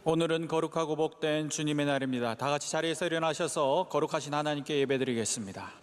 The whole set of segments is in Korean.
오늘은 거룩하고 복된 주님의 날입니다. 다 같이 자리에서 일어나셔서 거룩하신 하나님께 예배드리겠습니다.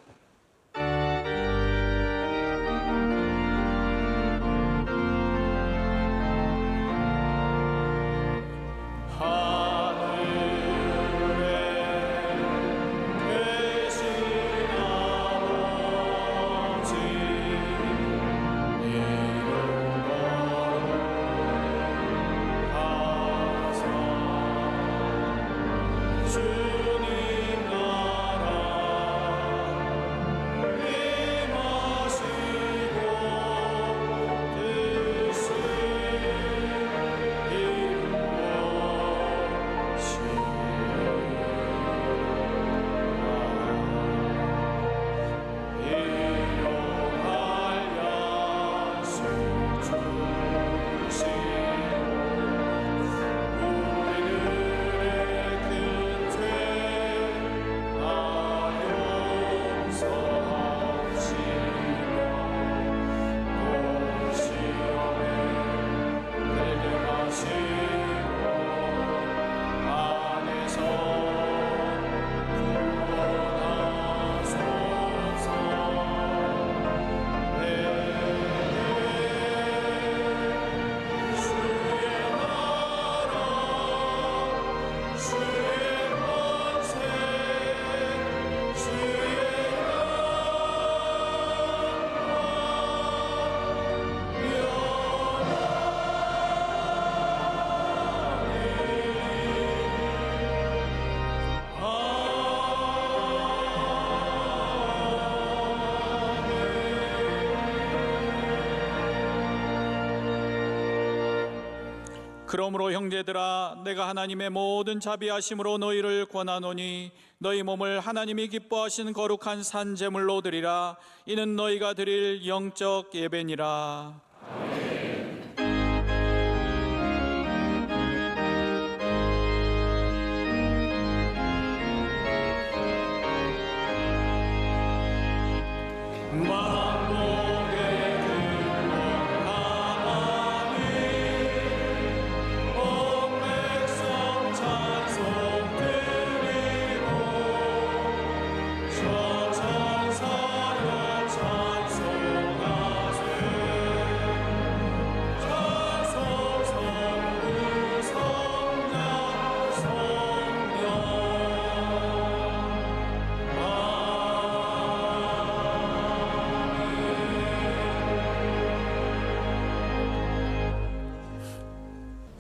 그러므로 형제들아, 내가 하나님의 모든 자비하심으로 너희를 권하노니 너희 몸을 하나님이 기뻐하신 거룩한 산 제물로 드리라. 이는 너희가 드릴 영적 예배니라.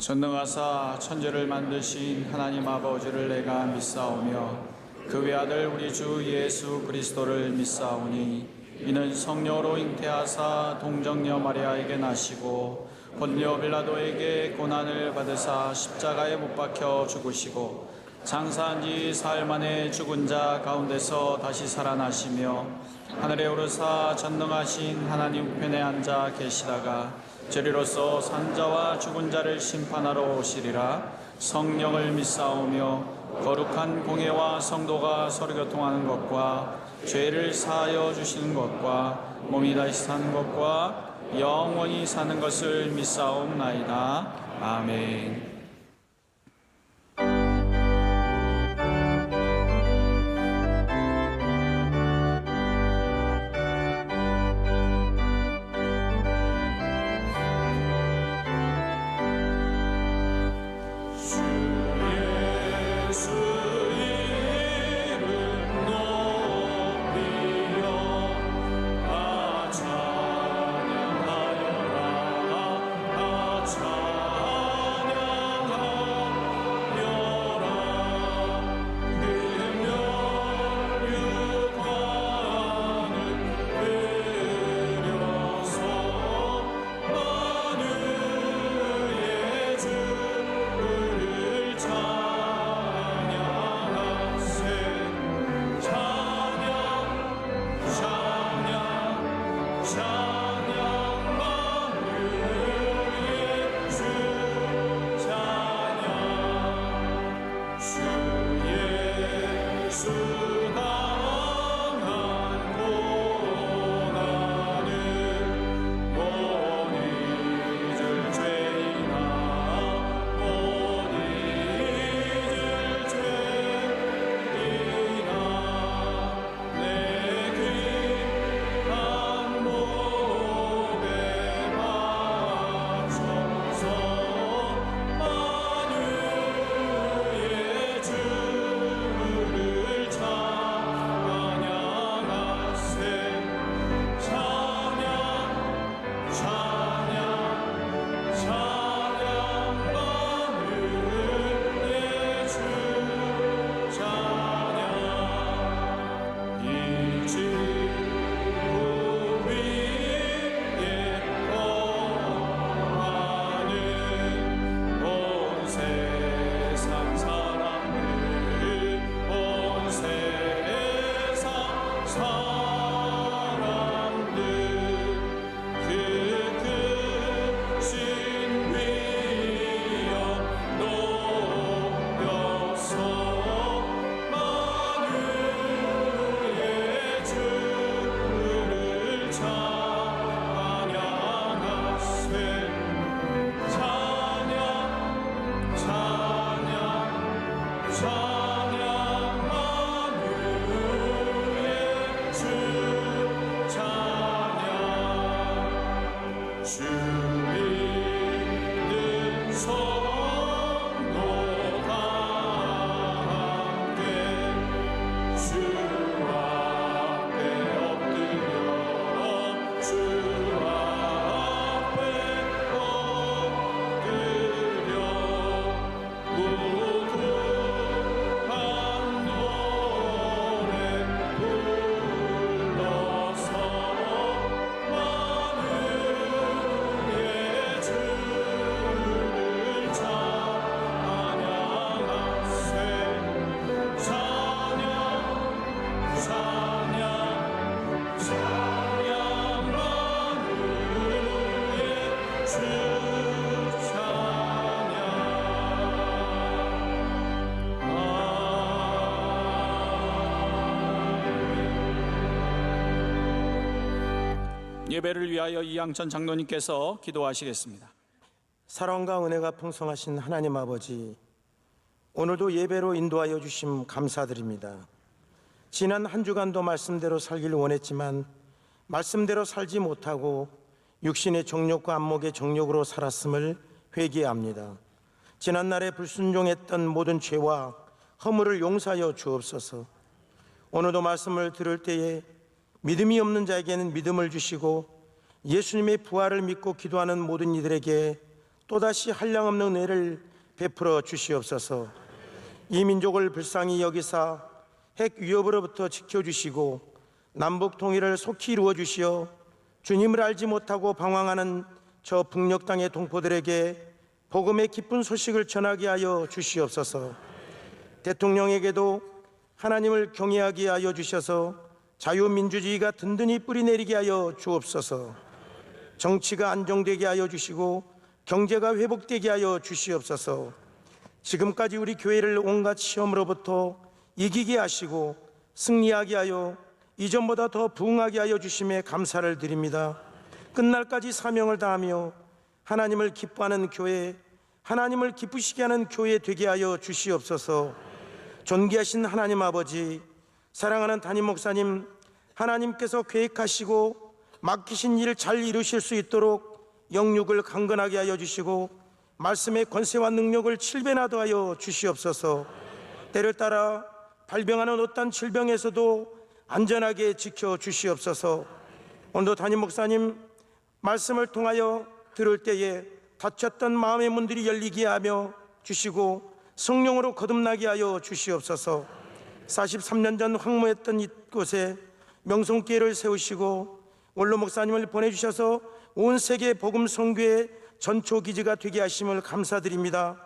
전능하사 천지를 만드신 하나님 아버지를 내가 믿사오며 그 외아들 우리 주 예수 그리스도를 믿사오니 이는 성령으로 잉태하사 동정녀 마리아에게 나시고 본디오 빌라도에게 고난을 받으사 십자가에 못 박혀 죽으시고 장사한 지 사흘 만에 죽은 자 가운데서 다시 살아나시며 하늘에 오르사 전능하신 하나님 우편에 앉아 계시다가 저리로서 산자와 죽은 자를 심판하러 오시리라. 성령을 믿사오며 거룩한 공예와 성도가 서로 교통하는 것과 죄를 사하여 주시는 것과 몸이 다시 사는 것과 영원히 사는 것을 믿사옵나이다. 아멘. 찬양하여라, 찬양 예배를 위하여 이양천 장로님께서 기도하시겠습니다. 사랑과 은혜가 풍성하신 하나님 아버지, 오늘도 예배로 인도하여 주심 감사드립니다. 지난 한 주간도 말씀대로 살기를 원했지만 말씀대로 살지 못하고 육신의 정욕과 안목의 정욕으로 살았음을 회개합니다. 지난날에 불순종했던 모든 죄와 허물을 용서하여 주옵소서. 오늘도 말씀을 들을 때에 믿음이 없는 자에게는 믿음을 주시고 예수님의 부활을 믿고 기도하는 모든 이들에게 또다시 한량없는 은혜를 베풀어 주시옵소서. 이 민족을 불쌍히 여기사 핵 위협으로부터 지켜주시고 남북 통일을 속히 이루어 주시어 주님을 알지 못하고 방황하는 저 북녘 땅의 동포들에게 복음의 기쁜 소식을 전하게 하여 주시옵소서. 대통령에게도 하나님을 경외하게 하여 주셔서 자유민주주의가 든든히 뿌리내리게 하여 주옵소서. 정치가 안정되게 하여 주시고 경제가 회복되게 하여 주시옵소서. 지금까지 우리 교회를 온갖 시험으로부터 이기게 하시고 승리하게 하여 이전보다 더 부흥하게 하여 주심에 감사를 드립니다. 끝날까지 사명을 다하며 하나님을 기뻐하는 교회, 하나님을 기쁘시게 하는 교회 되게 하여 주시옵소서. 존귀하신 하나님 아버지, 사랑하는 담임 목사님, 하나님께서 계획하시고 맡기신 일을 잘 이루실 수 있도록 영육을 강건하게 하여 주시고 말씀의 권세와 능력을 7배나 더하여 주시옵소서. 때를 따라 발병하는 어떤 질병에서도 안전하게 지켜주시옵소서. 오늘도 담임 목사님 말씀을 통하여 들을 때에 닫혔던 마음의 문들이 열리게 하며 주시고 성령으로 거듭나게 하여 주시옵소서. 43년 전 황무했던 이곳에 명성교회를 세우시고 원로 목사님을 보내주셔서 온 세계 복음 선교의 전초기지가 되게 하심을 감사드립니다.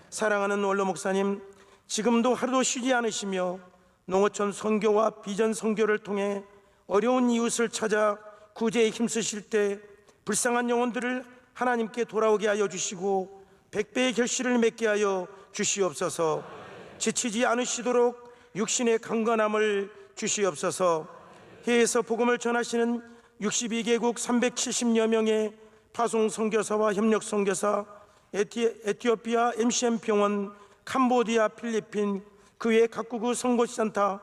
사랑하는 원로 목사님, 지금도 하루도 쉬지 않으시며 농어촌 선교와 비전 선교를 통해 어려운 이웃을 찾아 구제에 힘쓰실 때 불쌍한 영혼들을 하나님께 돌아오게 하여 주시고 100배의 결실을 맺게 하여 주시옵소서. 지치지 않으시도록 육신의 강건함을 주시옵소서. 해외에서 복음을 전하시는 62개국 370여 명의 파송 선교사와 협력 선교사, 에티오피아 MCM 병원, 캄보디아, 필리핀, 그 외 각국의 선교센터,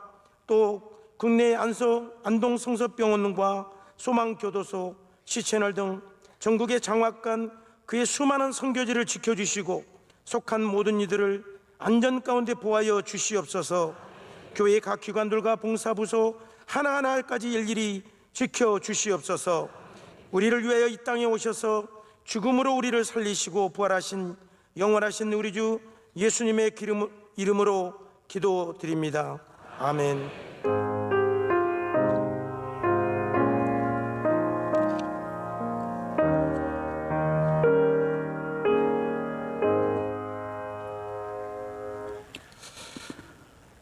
또 국내 안동 성서병원과 소망교도소, 시채널 등 전국의 장학관, 그의 수많은 선교지를 지켜주시고 속한 모든 이들을 안전 가운데 보호하여 주시옵소서. 교회의 각 기관들과 봉사부서 하나하나까지 일일이 지켜주시옵소서. 우리를 위하여 이 땅에 오셔서 죽음으로 우리를 살리시고 부활하신 영원하신 우리 주 예수님의 이름으로 기도드립니다. 아멘.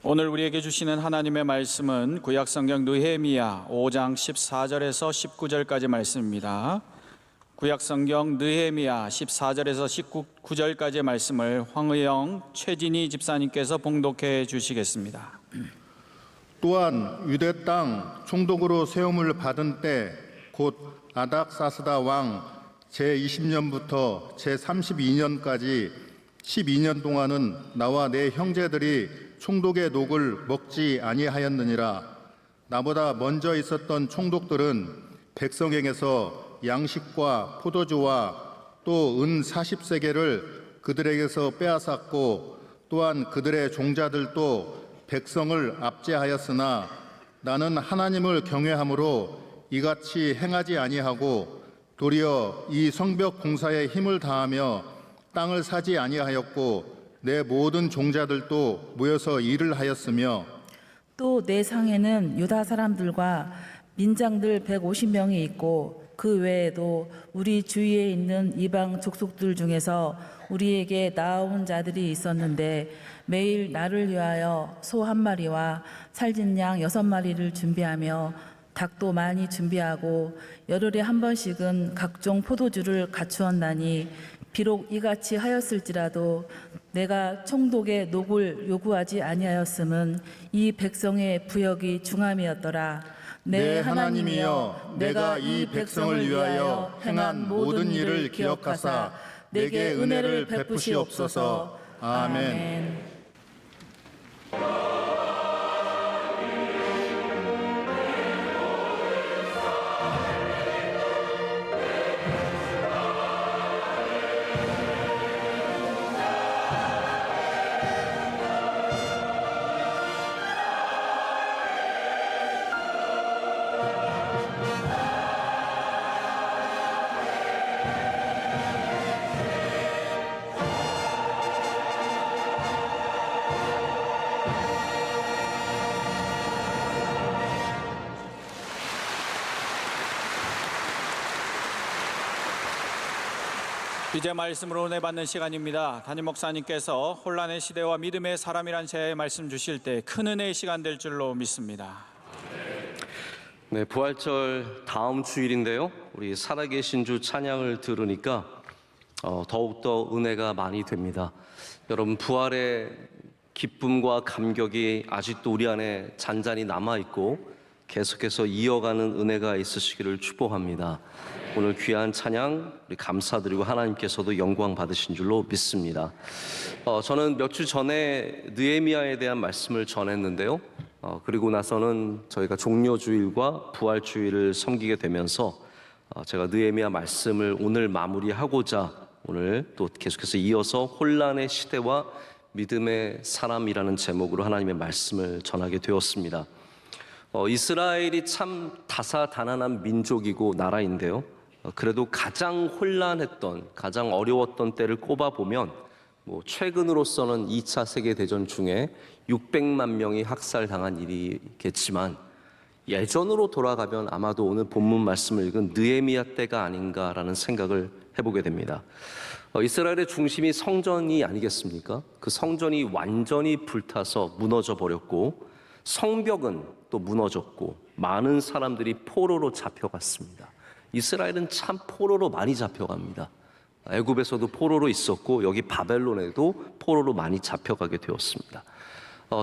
오늘 우리에게 주시는 하나님의 말씀은 구약성경 느헤미야 5장 14절에서 19절까지 말씀입니다. 구약성경 느헤미야 14절에서 19절까지의 말씀을 황의영 최진희 집사님께서 봉독해 주시겠습니다. 또한 유대 땅 총독으로 세움을 받은 때 곧 아닥사스다 왕 제20년부터 제32년까지 12년 동안은 나와 내 형제들이 총독의 녹을 먹지 아니하였느니라. 나보다 먼저 있었던 총독들은 백성에게서 양식과 포도주와 또 은 40세겔을 그들에게서 빼앗았고 또한 그들의 종자들도 백성을 압제하였으나 나는 하나님을 경외함으로 이같이 행하지 아니하고 도리어 이 성벽 공사에 힘을 다하며 땅을 사지 아니하였고 내 모든 종자들도 모여서 일을 하였으며 또 내 상에는 유다 사람들과 민장들 150명이 있고 그 외에도 우리 주위에 있는 이방 족속들 중에서 우리에게 나아온 자들이 있었는데 매일 나를 위하여 소 1마리와 살진 양 6마리를 준비하며 닭도 많이 준비하고 열흘에 한 번씩은 각종 포도주를 갖추었나니 비록 이같이 하였을지라도 내가 총독의 녹을 요구하지 아니하였음은 이 백성의 부역이 중함이었더라. 내 하나님이여, 내가 이 백성을 위하여 행한 모든 일을 기억하사 내게 은혜를 베푸시옵소서. 아멘. 이제 말씀으로 은혜 받는 시간입니다. 담임 목사님께서 혼란의 시대와 믿음의 사람이란 제야의 말씀 주실 때 큰 은혜의 시간 될 줄로 믿습니다. 네, 부활절 다음 주일인데요. 우리 살아계신 주 찬양을 들으니까 더욱더 은혜가 많이 됩니다. 여러분, 부활의 기쁨과 감격이 아직도 우리 안에 잔잔히 남아있고 계속해서 이어가는 은혜가 있으시기를 축복합니다. 오늘 귀한 찬양 우리 감사드리고 하나님께서도 영광 받으신 줄로 믿습니다. 저는 몇 주 전에 느헤미야에 대한 말씀을 전했는데요. 그리고 나서는 저희가 종료주일과 부활주일을 섬기게 되면서 제가 느헤미야 말씀을 오늘 마무리하고자 오늘 또 계속해서 이어서 혼란의 시대와 믿음의 사람이라는 제목으로 하나님의 말씀을 전하게 되었습니다. 이스라엘이 참 다사다난한 민족이고 나라인데요. 그래도 가장 혼란했던, 가장 어려웠던 때를 꼽아보면 최근으로서는 2차 세계대전 중에 600만 명이 학살당한 일이겠지만 예전으로 돌아가면 아마도 오늘 본문 말씀을 읽은 느헤미야 때가 아닌가라는 생각을 해보게 됩니다. 이스라엘의 중심이 성전이 아니겠습니까? 그 성전이 완전히 불타서 무너져 버렸고 성벽은 또 무너졌고 많은 사람들이 포로로 잡혀갔습니다. 이스라엘은 참 포로로 많이 잡혀갑니다. 애굽에서도 포로로 있었고 여기 바벨론에도 포로로 많이 잡혀가게 되었습니다.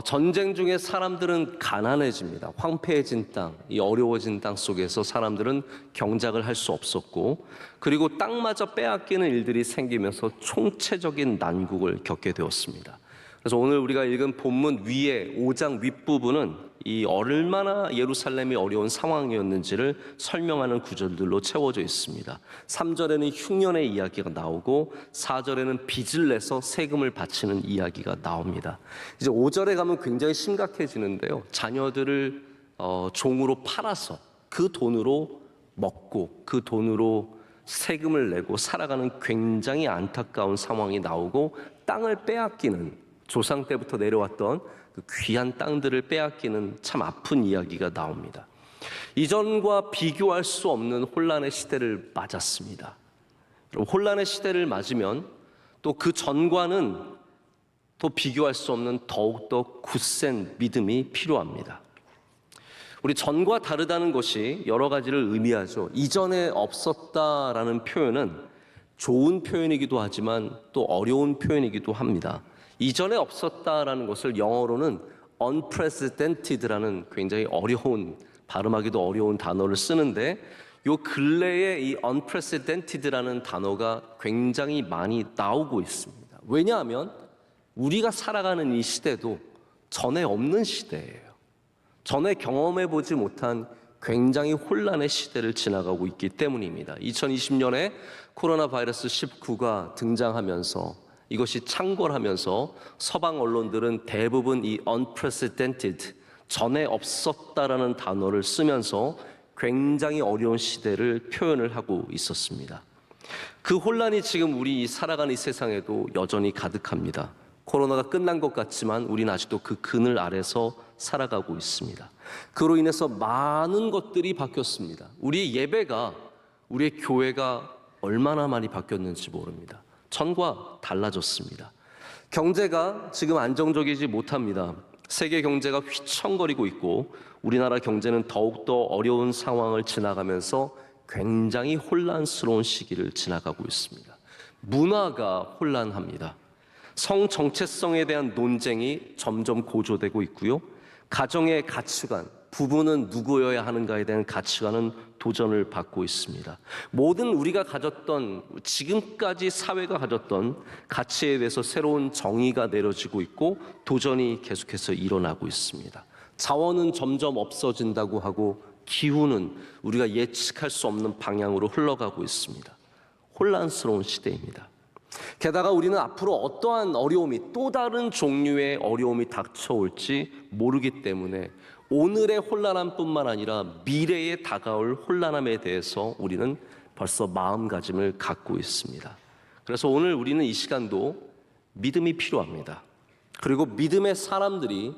전쟁 중에 사람들은 가난해집니다. 황폐해진 땅, 이 어려워진 땅 속에서 사람들은 경작을 할 수 없었고 그리고 땅마저 빼앗기는 일들이 생기면서 총체적인 난국을 겪게 되었습니다. 그래서 오늘 우리가 읽은 본문 위에 5장 윗부분은 이 얼마나 예루살렘이 어려운 상황이었는지를 설명하는 구절들로 채워져 있습니다. 3절에는 흉년의 이야기가 나오고 4절에는 빚을 내서 세금을 바치는 이야기가 나옵니다. 이제 5절에 가면 굉장히 심각해지는데요. 자녀들을 종으로 팔아서 그 돈으로 먹고 그 돈으로 세금을 내고 살아가는 굉장히 안타까운 상황이 나오고 땅을 빼앗기는 조상 때부터 내려왔던 그 귀한 땅들을 빼앗기는 참 아픈 이야기가 나옵니다. 이전과 비교할 수 없는 혼란의 시대를 맞았습니다. 혼란의 시대를 맞으면 또 그 전과는 또 비교할 수 없는 더욱더 굳센 믿음이 필요합니다. 우리 전과 다르다는 것이 여러 가지를 의미하죠. 이전에 없었다라는 표현은 좋은 표현이기도 하지만 또 어려운 표현이기도 합니다. 이전에 없었다라는 것을 영어로는 unprecedented라는 굉장히 어려운, 발음하기도 어려운 단어를 쓰는데 요 근래에 이 unprecedented라는 단어가 굉장히 많이 나오고 있습니다. 왜냐하면 우리가 살아가는 이 시대도 전에 없는 시대예요. 전에 경험해보지 못한 굉장히 혼란의 시대를 지나가고 있기 때문입니다. 2020년에 코로나 바이러스 19가 등장하면서 이것이 창궐하면서 서방 언론들은 대부분 이 unprecedented, 전에 없었다라는 단어를 쓰면서 굉장히 어려운 시대를 표현을 하고 있었습니다. 그 혼란이 지금 우리 살아가는 이 세상에도 여전히 가득합니다. 코로나가 끝난 것 같지만 우리는 아직도 그 그늘 아래서 살아가고 있습니다. 그로 인해서 많은 것들이 바뀌었습니다. 우리의 예배가, 우리의 교회가 얼마나 많이 바뀌었는지 모릅니다. 전과 달라졌습니다. 경제가 지금 안정적이지 못합니다. 세계 경제가 휘청거리고 있고 우리나라 경제는 더욱더 어려운 상황을 지나가면서 굉장히 혼란스러운 시기를 지나가고 있습니다. 문화가 혼란합니다. 성 정체성에 대한 논쟁이 점점 고조되고 있고요. 가정의 가치관, 부부는 누구여야 하는가에 대한 가치관은 도전을 받고 있습니다. 모든 우리가 가졌던, 지금까지 사회가 가졌던 가치에 대해서 새로운 정의가 내려지고 있고 도전이 계속해서 일어나고 있습니다. 자원은 점점 없어진다고 하고 기후는 우리가 예측할 수 없는 방향으로 흘러가고 있습니다. 혼란스러운 시대입니다. 게다가 우리는 앞으로 어떠한 어려움이, 또 다른 종류의 어려움이 닥쳐올지 모르기 때문에 오늘의 혼란함뿐만 아니라 미래에 다가올 혼란함에 대해서 우리는 벌써 마음가짐을 갖고 있습니다. 그래서 오늘 우리는 이 시간도 믿음이 필요합니다. 그리고 믿음의 사람들이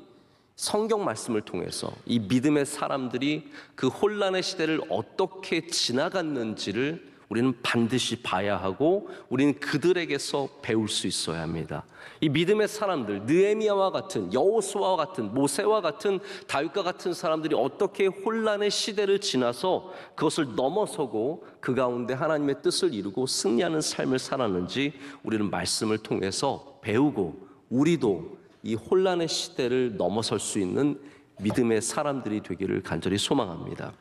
성경 말씀을 통해서 이 믿음의 사람들이 그 혼란의 시대를 어떻게 지나갔는지를 우리는 반드시 봐야 하고 우리는 그들에게서 배울 수 있어야 합니다. 이 믿음의 사람들, 느헤미야와 같은, 여호수아와 같은, 모세와 같은, 다윗과 같은 사람들이 어떻게 혼란의 시대를 지나서 그것을 넘어서고 그 가운데 하나님의 뜻을 이루고 승리하는 삶을 살았는지 우리는 말씀을 통해서 배우고 우리도 이 혼란의 시대를 넘어설 수 있는 믿음의 사람들이 되기를 간절히 소망합니다.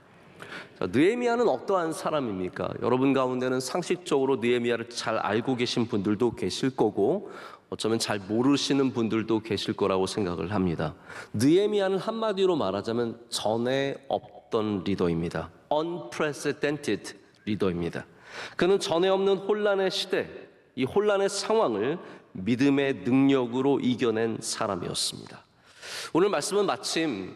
자, 느헤미야는 어떠한 사람입니까? 여러분 가운데는 상식적으로 느헤미야를 잘 알고 계신 분들도 계실 거고 어쩌면 잘 모르시는 분들도 계실 거라고 생각을 합니다. 느헤미야는 한마디로 말하자면 전에 없던 리더입니다. Unprecedented 리더입니다. 그는 전에 없는 혼란의 시대, 이 혼란의 상황을 믿음의 능력으로 이겨낸 사람이었습니다. 오늘 말씀은 마침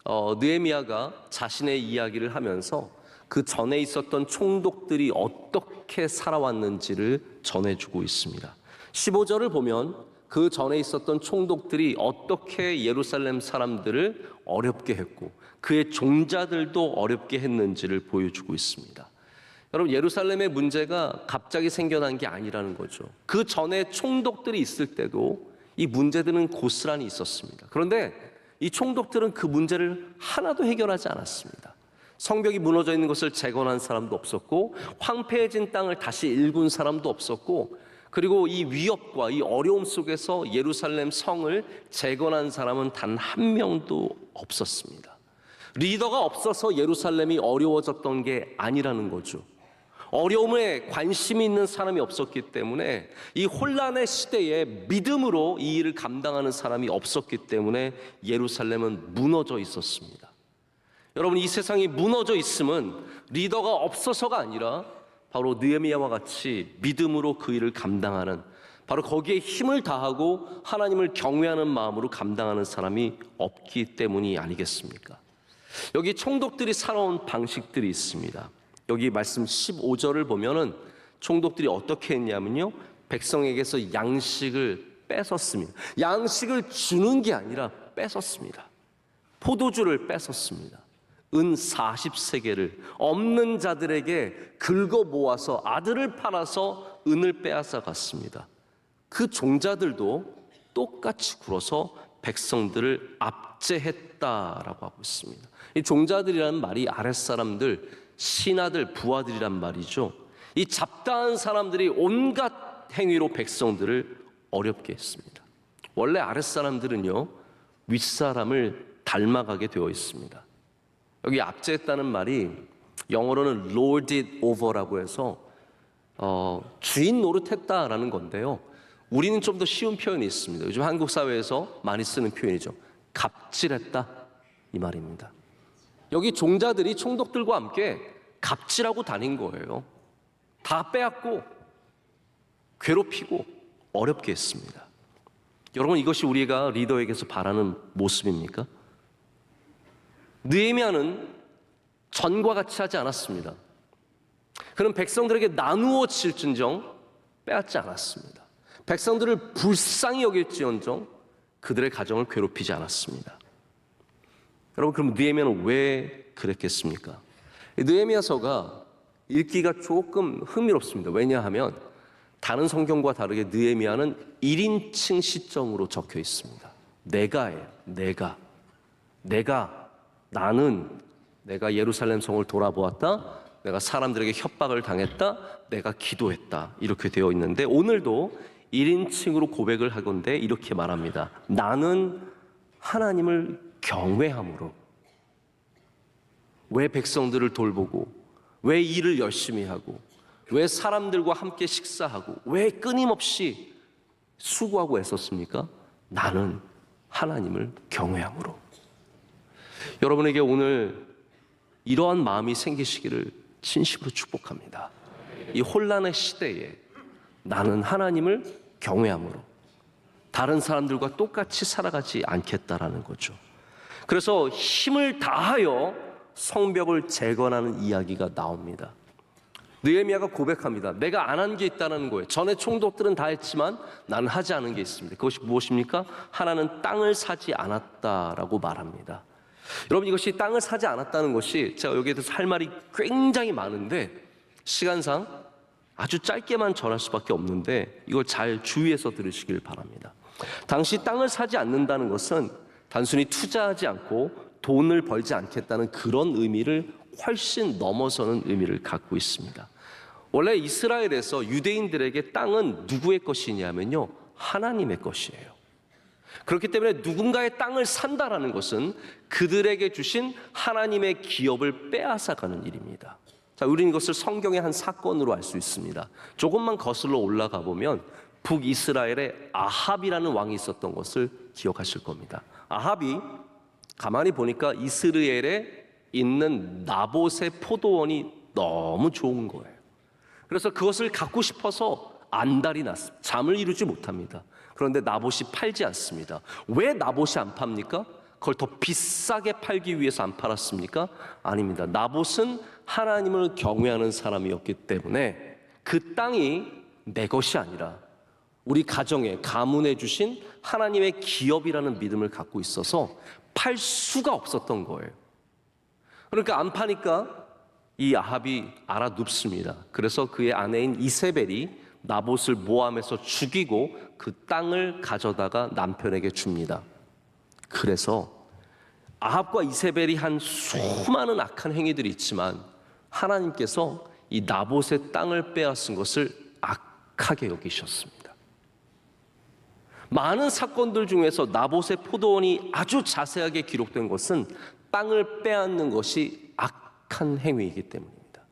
느헤미야가 자신의 이야기를 하면서 그 전에 있었던 총독들이 어떻게 살아왔는지를 전해주고 있습니다. 15절을 보면 그 전에 있었던 총독들이 어떻게 예루살렘 사람들을 어렵게 했고 그의 종자들도 어렵게 했는지를 보여주고 있습니다. 여러분, 예루살렘의 문제가 갑자기 생겨난 게 아니라는 거죠. 그 전에 총독들이 있을 때도 이 문제들은 고스란히 있었습니다. 그런데 이 총독들은 그 문제를 하나도 해결하지 않았습니다. 성벽이 무너져 있는 것을 재건한 사람도 없었고 황폐해진 땅을 다시 일군 사람도 없었고 그리고 이 위협과 이 어려움 속에서 예루살렘 성을 재건한 사람은 단 한 명도 없었습니다. 리더가 없어서 예루살렘이 어려워졌던 게 아니라는 거죠. 어려움에 관심이 있는 사람이 없었기 때문에 이 혼란의 시대에 믿음으로 이 일을 감당하는 사람이 없었기 때문에 예루살렘은 무너져 있었습니다. 여러분, 이 세상이 무너져 있음은 리더가 없어서가 아니라 바로 느헤미야와 같이 믿음으로 그 일을 감당하는, 바로 거기에 힘을 다하고 하나님을 경외하는 마음으로 감당하는 사람이 없기 때문이 아니겠습니까? 여기 총독들이 살아온 방식들이 있습니다. 여기 말씀 15절을 보면은 총독들이 어떻게 했냐면요, 백성에게서 양식을 뺏었습니다. 양식을 주는 게 아니라 뺏었습니다. 포도주를 뺏었습니다. 은 40세겔을 없는 자들에게 긁어 모아서 아들을 팔아서 은을 빼앗아 갔습니다. 그 종자들도 똑같이 굴어서 백성들을 압제했다라고 하고 있습니다. 이 종자들이라는 말이 아랫사람들, 신하들, 부하들이란 말이죠. 이 잡다한 사람들이 온갖 행위로 백성들을 어렵게 했습니다. 원래 아랫사람들은요, 윗사람을 닮아가게 되어 있습니다. 여기 압제했다는 말이 영어로는 lorded over라고 해서 주인 노릇했다라는 건데요. 우리는 좀 더 쉬운 표현이 있습니다. 요즘 한국 사회에서 많이 쓰는 표현이죠. 갑질했다, 이 말입니다. 여기 종자들이 총독들과 함께 갑질하고 다닌 거예요. 다 빼앗고 괴롭히고 어렵게 했습니다. 여러분, 이것이 우리가 리더에게서 바라는 모습입니까? 느헤미야는 전과 같이 하지 않았습니다. 그는 백성들에게 나누어 질진정 빼앗지 않았습니다. 백성들을 불쌍히 여길지언정 그들의 가정을 괴롭히지 않았습니다. 여러분, 그럼 느헤미야는 왜 그랬겠습니까? 느헤미야서가 읽기가 조금 흥미롭습니다. 왜냐하면 다른 성경과 다르게 느헤미야는 1인칭 시점으로 적혀 있습니다. 내가예요. 내가 예루살렘 성을 돌아보았다. 내가 사람들에게 협박을 당했다. 내가 기도했다. 이렇게 되어 있는데 오늘도 1인칭으로 고백을 하건대 이렇게 말합니다. 나는 하나님을 경외함으로 왜 백성들을 돌보고, 왜 일을 열심히 하고, 왜 사람들과 함께 식사하고, 왜 끊임없이 수고하고 애썼습니까? 나는 하나님을 경외함으로. 여러분에게 오늘 이러한 마음이 생기시기를 진심으로 축복합니다. 이 혼란의 시대에 나는 하나님을 경외함으로 다른 사람들과 똑같이 살아가지 않겠다라는 거죠. 그래서 힘을 다하여 성벽을 재건하는 이야기가 나옵니다. 느헤미야가 고백합니다. 내가 안 한 게 있다는 거예요. 전에 총독들은 다 했지만 나는 하지 않은 게 있습니다. 그것이 무엇입니까? 하나는 땅을 사지 않았다라고 말합니다. 여러분, 이것이 땅을 사지 않았다는 것이, 제가 여기에 대해서 할 말이 굉장히 많은데 시간상 아주 짧게만 전할 수밖에 없는데 이걸 잘 주의해서 들으시길 바랍니다. 당시 땅을 사지 않는다는 것은 단순히 투자하지 않고 돈을 벌지 않겠다는 그런 의미를 훨씬 넘어서는 의미를 갖고 있습니다. 원래 이스라엘에서 유대인들에게 땅은 누구의 것이냐면요, 하나님의 것이에요. 그렇기 때문에 누군가의 땅을 산다라는 것은 그들에게 주신 하나님의 기업을 빼앗아가는 일입니다. 자, 우리는 이것을 성경의 한 사건으로 알 수 있습니다. 조금만 거슬러 올라가 보면 북이스라엘에 아합이라는 왕이 있었던 것을 기억하실 겁니다. 아합이 가만히 보니까 이스라엘에 있는 나봇의 포도원이 너무 좋은 거예요. 그래서 그것을 갖고 싶어서 안달이 났습니다. 잠을 이루지 못합니다. 그런데 나봇이 팔지 않습니다. 왜 나봇이 안 팝니까? 그걸 더 비싸게 팔기 위해서 안 팔았습니까? 아닙니다. 나봇은 하나님을 경외하는 사람이었기 때문에 그 땅이 내 것이 아니라 우리 가정에, 가문에 주신 하나님의 기업이라는 믿음을 갖고 있어서 팔 수가 없었던 거예요. 그러니까 안 파니까 이 아합이 알아눕습니다. 그래서 그의 아내인 이세벨이 나봇을 모함해서 죽이고 그 땅을 가져다가 남편에게 줍니다. 그래서 아합과 이세벨이 한 수많은 악한 행위들이 있지만 하나님께서 이 나봇의 땅을 빼앗은 것을 악하게 여기셨습니다. 많은 사건들 중에서 나봇의 포도원이 아주 자세하게 기록된 것은 땅을 빼앗는 것이 악한 행위이기 때문입니다.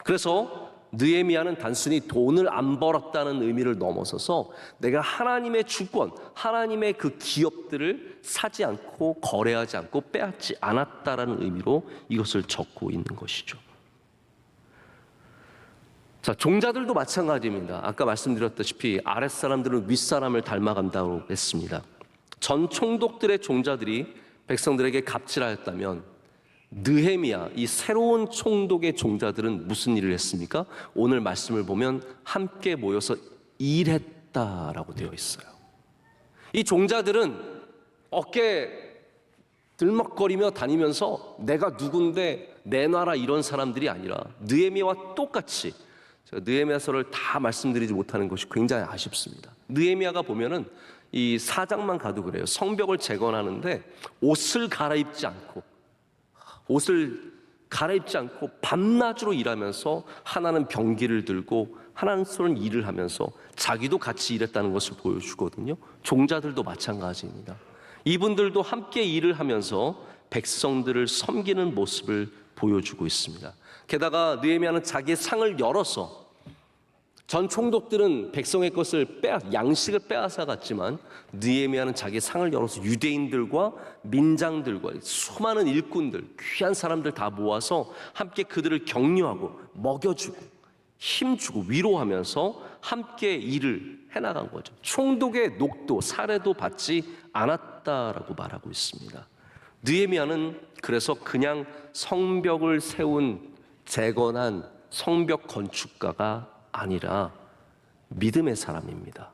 그래서 느헤미야는 단순히 돈을 안 벌었다는 의미를 넘어서서 내가 하나님의 주권, 하나님의 그 기업들을 사지 않고 거래하지 않고 빼앗지 않았다라는 의미로 이것을 적고 있는 것이죠. 자, 종자들도 마찬가지입니다. 아까 말씀드렸다시피 아랫사람들은 윗사람을 닮아간다고 했습니다. 전 총독들의 종자들이 백성들에게 갑질하였다면 느헤미야, 이 새로운 총독의 종자들은 무슨 일을 했습니까? 오늘 말씀을 보면 함께 모여서 일했다라고 되어 있어요. 이 종자들은 어깨 들먹거리며 다니면서 내가 누군데 내놔라 이런 사람들이 아니라 느헤미야와 똑같이, 제가 느헤미야서를 다 말씀드리지 못하는 것이 굉장히 아쉽습니다. 느헤미야가 보면은 이 4장만 가도 그래요. 성벽을 재건하는데 옷을 갈아입지 않고 밤낮으로 일하면서 하나는 병기를 들고 하나는 손은 일을 하면서 자기도 같이 일했다는 것을 보여주거든요. 종자들도 마찬가지입니다. 이분들도 함께 일을 하면서 백성들을 섬기는 모습을 보여주고 있습니다. 게다가 느헤미야는 자기의 상을 열어서, 전 총독들은 백성의 것을 양식을 빼앗아 갔지만 느헤미야는 자기 상을 열어서 유대인들과 민장들과 수많은 일꾼들, 귀한 사람들 다 모아서 함께 그들을 격려하고 먹여주고 힘주고 위로하면서 함께 일을 해나간 거죠. 총독의 녹도, 사례도 받지 않았다라고 말하고 있습니다. 느헤미야는 그래서 그냥 성벽을 세운 재건한 성벽 건축가가 아니라 믿음의 사람입니다.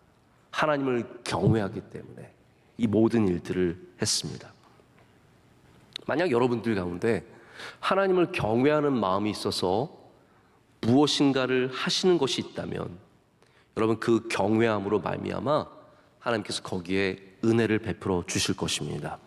하나님을 경외하기 때문에 이 모든 일들을 했습니다. 만약 여러분들 가운데 하나님을 경외하는 마음이 있어서 무엇인가를 하시는 것이 있다면 여러분 그 경외함으로 말미암아 하나님께서 거기에 은혜를 베풀어 주실 것입니다.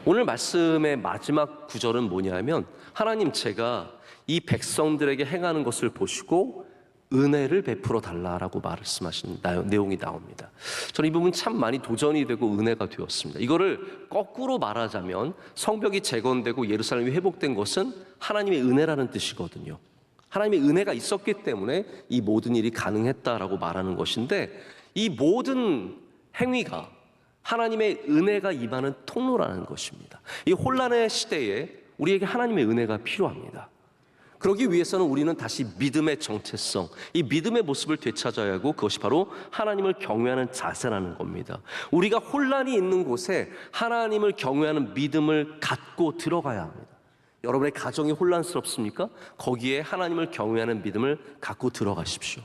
오늘 말씀의 마지막 구절은 뭐냐면 하나님, 제가 이 백성들에게 행하는 것을 보시고 은혜를 베풀어 달라라고 말씀하신 내용이 나옵니다. 저는 이 부분 참 많이 도전이 되고 은혜가 되었습니다. 이거를 거꾸로 말하자면 성벽이 재건되고 예루살렘이 회복된 것은 하나님의 은혜라는 뜻이거든요. 하나님의 은혜가 있었기 때문에 이 모든 일이 가능했다라고 말하는 것인데, 이 모든 행위가 하나님의 은혜가 임하는 통로라는 것입니다. 이 혼란의 시대에 우리에게 하나님의 은혜가 필요합니다. 그러기 위해서는 우리는 다시 믿음의 정체성, 이 믿음의 모습을 되찾아야 하고, 그것이 바로 하나님을 경외하는 자세라는 겁니다. 우리가 혼란이 있는 곳에 하나님을 경외하는 믿음을 갖고 들어가야 합니다. 여러분의 가정이 혼란스럽습니까? 거기에 하나님을 경외하는 믿음을 갖고 들어가십시오.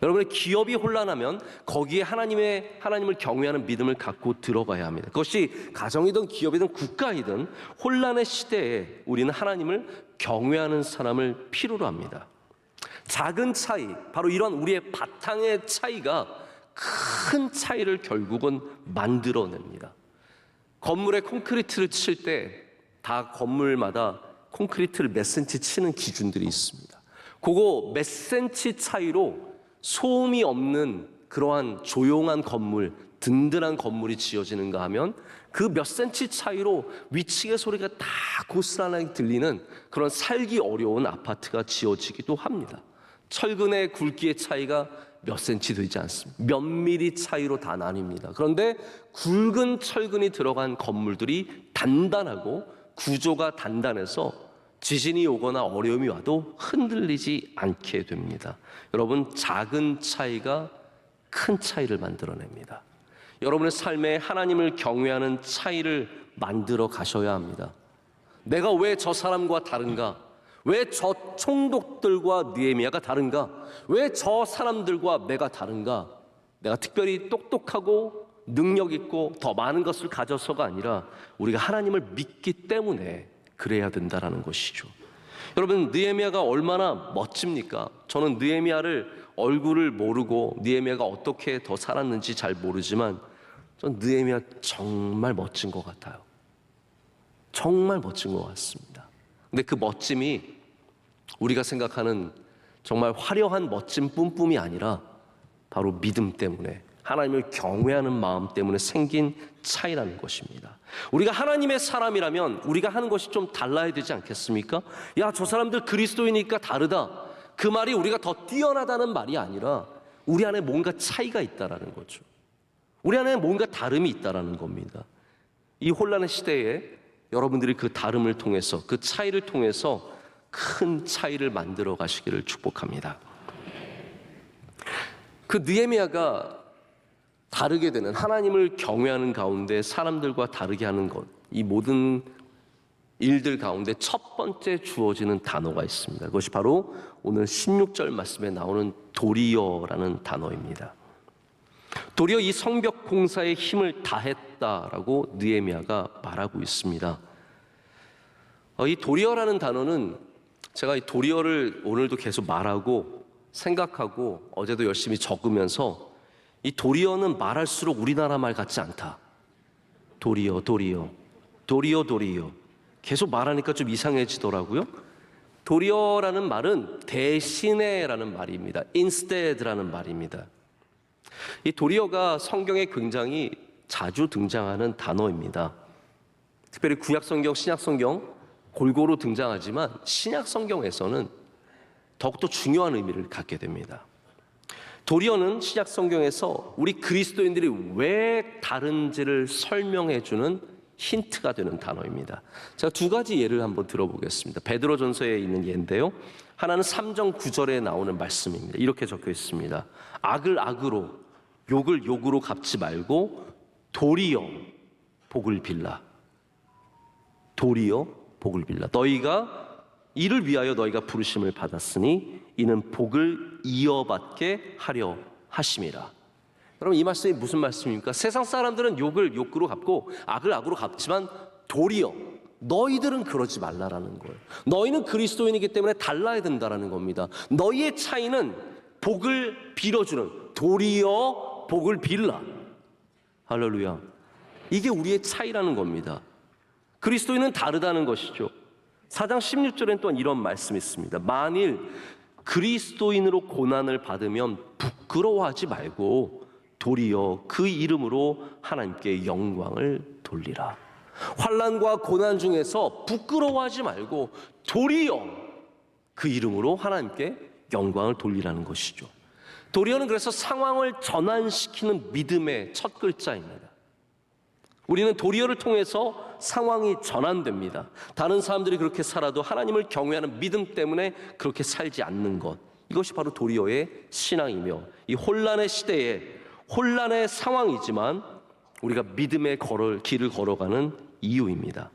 여러분의 기업이 혼란하면 거기에 하나님을 경외하는 믿음을 갖고 들어가야 합니다. 그것이 가정이든 기업이든 국가이든 혼란의 시대에 우리는 하나님을 경외하는 사람을 필요로 합니다. 작은 차이, 바로 이런 우리의 바탕의 차이가 큰 차이를 결국은 만들어냅니다. 건물에 콘크리트를 칠 때 다 건물마다 콘크리트를 몇 센치 치는 기준들이 있습니다. 그거 몇 센치 차이로 소음이 없는 그러한 조용한 건물, 든든한 건물이 지어지는가 하면 그 몇 센치 차이로 위층의 소리가 다 고스란하게 들리는 그런 살기 어려운 아파트가 지어지기도 합니다. 철근의 굵기의 차이가 몇 센치 되지 않습니다. 몇 미리 차이로 다 나뉩니다. 그런데 굵은 철근이 들어간 건물들이 단단하고 구조가 단단해서 지진이 오거나 어려움이 와도 흔들리지 않게 됩니다. 여러분, 작은 차이가 큰 차이를 만들어냅니다. 여러분의 삶에 하나님을 경외하는 차이를 만들어 가셔야 합니다. 내가 왜 저 사람과 다른가? 왜 저 총독들과 느헤미야가 다른가? 왜 저 사람들과 내가 다른가? 내가 특별히 똑똑하고 능력 있고 더 많은 것을 가져서가 아니라 우리가 하나님을 믿기 때문에 그래야 된다라는 것이죠. 여러분, 느헤미야가 얼마나 멋집니까? 저는 느헤미야를 얼굴을 모르고 느헤미야가 어떻게 더 살았는지 잘 모르지만 전 느헤미야 정말 멋진 것 같아요. 정말 멋진 것 같습니다. 근데 그 멋짐이 우리가 생각하는 정말 화려한 멋짐 뿜뿜이 아니라 바로 믿음 때문에, 하나님을 경외하는 마음 때문에 생긴 차이라는 것입니다. 우리가 하나님의 사람이라면 우리가 하는 것이 좀 달라야 되지 않겠습니까? 야, 저 사람들 그리스도이니까 다르다. 그 말이 우리가 더 뛰어나다는 말이 아니라 우리 안에 뭔가 차이가 있다라는 거죠. 우리 안에 뭔가 다름이 있다라는 겁니다. 이 혼란의 시대에 여러분들이 그 다름을 통해서, 그 차이를 통해서 큰 차이를 만들어 가시기를 축복합니다. 그 느헤미야가 다르게 되는, 하나님을 경외하는 가운데 사람들과 다르게 하는 것, 이 모든 일들 가운데 첫 번째 주어지는 단어가 있습니다. 그것이 바로 오늘 16절 말씀에 나오는 도리어라는 단어입니다. 도리어 이 성벽 공사에 힘을 다했다라고 느헤미야가 말하고 있습니다. 이 도리어라는 단어는 제가 이 도리어를 오늘도 계속 말하고 생각하고 어제도 열심히 적으면서, 이 도리어는 말할수록 우리나라 말 같지 않다. 도리어 계속 말하니까 좀 이상해지더라고요. 도리어라는 말은 대신에라는 말입니다. instead라는 말입니다. 이 도리어가 성경에 굉장히 자주 등장하는 단어입니다. 특별히 구약성경, 신약성경 골고루 등장하지만 신약성경에서는 더욱더 중요한 의미를 갖게 됩니다. 도리어는 신약성경에서 우리 그리스도인들이 왜 다른지를 설명해주는 힌트가 되는 단어입니다. 제가 두 가지 예를 한번 들어보겠습니다. 베드로전서에 있는 예인데요, 하나는 3장 9절에 나오는 말씀입니다. 이렇게 적혀 있습니다. 악을 악으로, 욕을 욕으로 갚지 말고 도리어 복을 빌라. 도리어 복을 빌라. 너희가 이를 위하여 너희가 부르심을 받았으니 이는 복을 이어받게 하려 하심이라. 여러분, 이 말씀이 무슨 말씀입니까? 세상 사람들은 욕을 욕으로 갚고 악을 악으로 갚지만 도리어 너희들은 그러지 말라라는 거예요. 너희는 그리스도인이기 때문에 달라야 된다라는 겁니다. 너희의 차이는 복을 빌어주는, 도리어 복을 빌라. 할렐루야. 이게 우리의 차이라는 겁니다. 그리스도인은 다르다는 것이죠. 4장 16절에는 또한 이런 말씀이 있습니다. 만일 그리스도인으로 고난을 받으면 부끄러워하지 말고 도리어 그 이름으로 하나님께 영광을 돌리라. 환난과 고난 중에서 부끄러워하지 말고 도리어 그 이름으로 하나님께 영광을 돌리라는 것이죠. 도리어는 그래서 상황을 전환시키는 믿음의 첫 글자입니다. 우리는 도리어를 통해서 상황이 전환됩니다. 다른 사람들이 그렇게 살아도 하나님을 경외하는 믿음 때문에 그렇게 살지 않는 것, 이것이 바로 도리어의 신앙이며, 이 혼란의 시대에 혼란의 상황이지만 우리가 믿음의 길을 걸어가는 이유입니다.